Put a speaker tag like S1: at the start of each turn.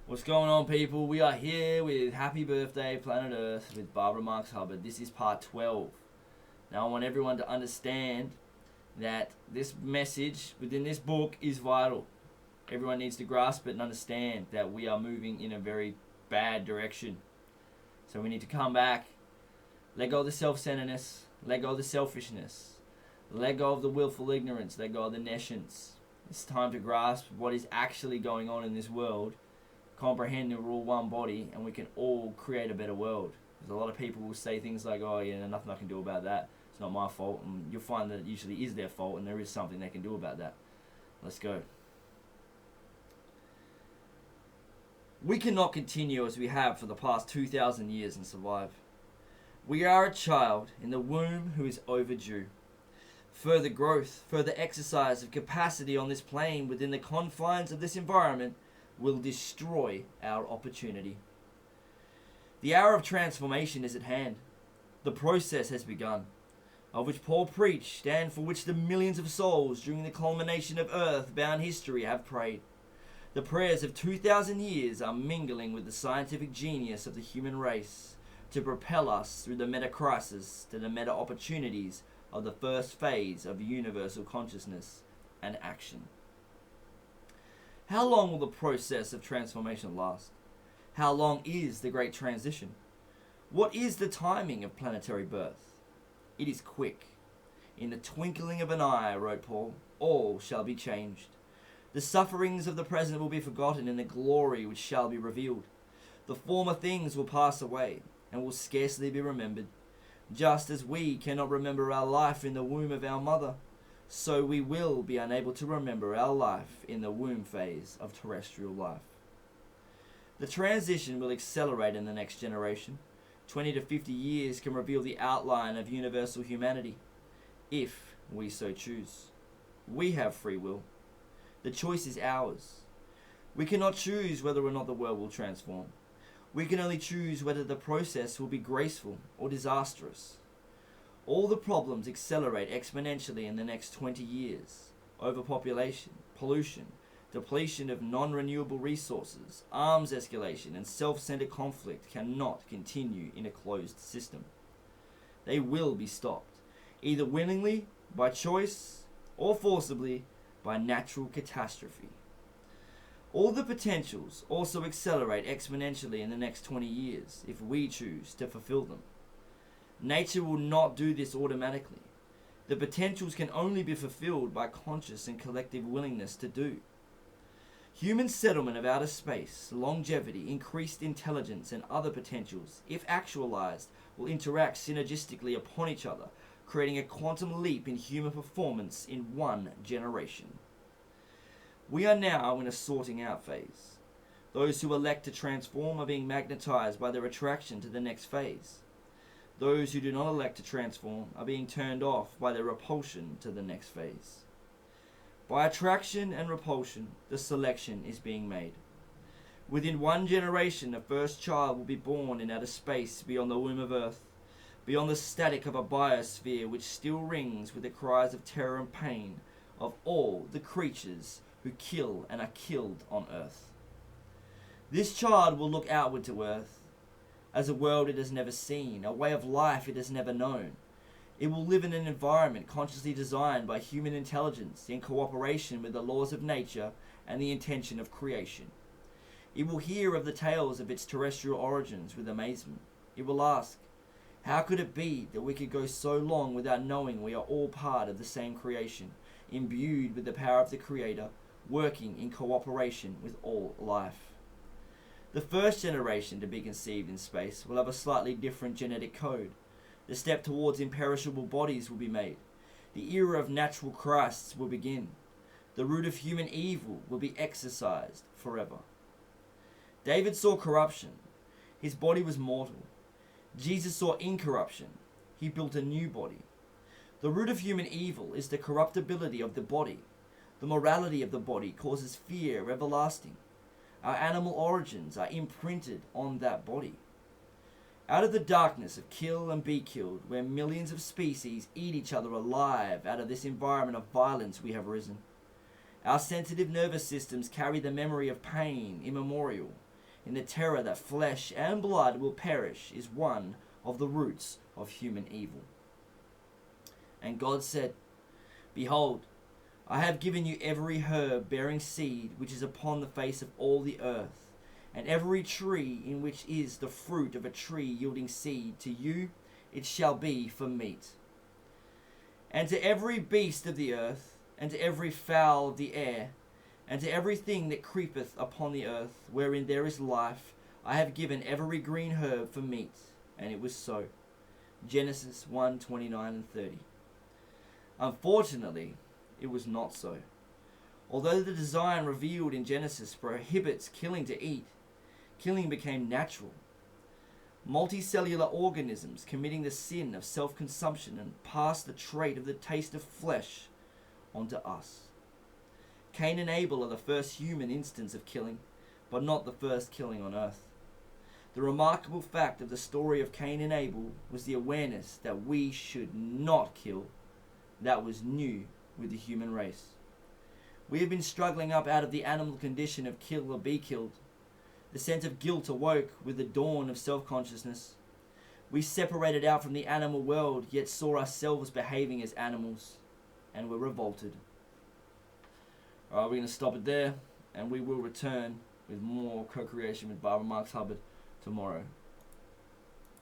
S1: What's going on, people? We are here with Happy Birthday Planet Earth with Barbara Marx Hubbard. This is part 12. Now, I want everyone to understand that this message within this book is vital. Everyone needs to grasp it and understand that we are moving in a very bad direction. So we need to come back, let go of the self-centeredness, let go of the selfishness, let go of the willful ignorance, let go of the nescience. It's time to grasp what is actually going on in this world, comprehend that we're all one body, and we can all create a better world. Because a lot of people will say things like, oh yeah, nothing I can do about that, it's not my fault, and you'll find that it usually is their fault and there is something they can do about that. Let's go. We cannot continue as we have for the past 2,000 years and survive. We are a child in the womb who is overdue. Further growth, further exercise of capacity on this plane within the confines of this environment will destroy our opportunity. The hour of transformation is at hand. The process has begun, of which Paul preached and for which the millions of souls during the culmination of earth-bound history have prayed. The prayers of 2,000 years are mingling with the scientific genius of the human race to propel us through the meta-crisis to the meta-opportunities of the first phase of universal consciousness and action. How long will the process of transformation last? How long is the great transition? What is the timing of planetary birth? It is quick. In the twinkling of an eye, wrote Paul, all shall be changed. The sufferings of the present will be forgotten in the glory which shall be revealed. The former things will pass away and will scarcely be remembered. Just as we cannot remember our life in the womb of our mother, so we will be unable to remember our life in the womb phase of terrestrial life. The transition will accelerate in the next generation. 20 to 50 years can reveal the outline of universal humanity, if we so choose. We have free will. The choice is ours. We cannot choose whether or not the world will transform. We can only choose whether the process will be graceful or disastrous. All the problems accelerate exponentially in the next 20 years. Overpopulation, pollution, depletion of non-renewable resources, arms escalation, and self-centered conflict cannot continue in a closed system. They will be stopped, either willingly, by choice, or forcibly, by natural catastrophe. All the potentials also accelerate exponentially in the next 20 years if we choose to fulfill them. Nature will not do this automatically. The potentials can only be fulfilled by conscious and collective willingness to do. Human settlement of outer space, longevity, increased intelligence, and other potentials, if actualized, will interact synergistically upon each other, creating a quantum leap in human performance in one generation. We are now in a sorting out phase. Those who elect to transform are being magnetized by their attraction to the next phase. Those who do not elect to transform are being turned off by their repulsion to the next phase. By attraction and repulsion, the selection is being made. Within one generation, the first child will be born in outer space beyond the womb of Earth, beyond the static of a biosphere which still rings with the cries of terror and pain of all the creatures who kill and are killed on Earth. This child will look outward to Earth as a world it has never seen, a way of life it has never known. It will live in an environment consciously designed by human intelligence in cooperation with the laws of nature and the intention of creation. It will hear of the tales of its terrestrial origins with amazement. It will ask, how could it be that we could go so long without knowing we are all part of the same creation, imbued with the power of the Creator, working in cooperation with all life? The first generation to be conceived in space will have a slightly different genetic code. The step towards imperishable bodies will be made. The era of natural Christs will begin. The root of human evil will be exorcised forever. David saw corruption. His body was mortal. Jesus saw incorruption. He built a new body. The root of human evil is the corruptibility of the body. The morality of the body causes fear everlasting. Our animal origins are imprinted on that body. Out of the darkness of kill and be killed, where millions of species eat each other alive, out of this environment of violence we have risen. Our sensitive nervous systems carry the memory of pain, immemorial. in the terror that flesh and blood will perish is one of the roots of human evil. And God said, Behold, I have given you every herb bearing seed which is upon the face of all the earth, and every tree in which is the fruit of a tree yielding seed, to you it shall be for meat. And to every beast of the earth, and to every fowl of the air, and to everything that creepeth upon the earth, wherein there is life, I have given every green herb for meat. And it was so. Genesis 1:29 and 30. Unfortunately, it was not so. Although the design revealed in Genesis prohibits killing to eat, killing became natural. Multicellular organisms committing the sin of self-consumption and passed the trait of the taste of flesh onto us. Cain and Abel are the first human instance of killing, but not the first killing on earth. The remarkable fact of the story of Cain and Abel was the awareness that we should not kill. That was new with the human race. We have been struggling up out of the animal condition of kill or be killed. The sense of guilt awoke with the dawn of self-consciousness. We separated out from the animal world, yet saw ourselves behaving as animals, and were revolted. Alright, we're going to stop it there, and we will return with more co-creation with Barbara Marx Hubbard tomorrow.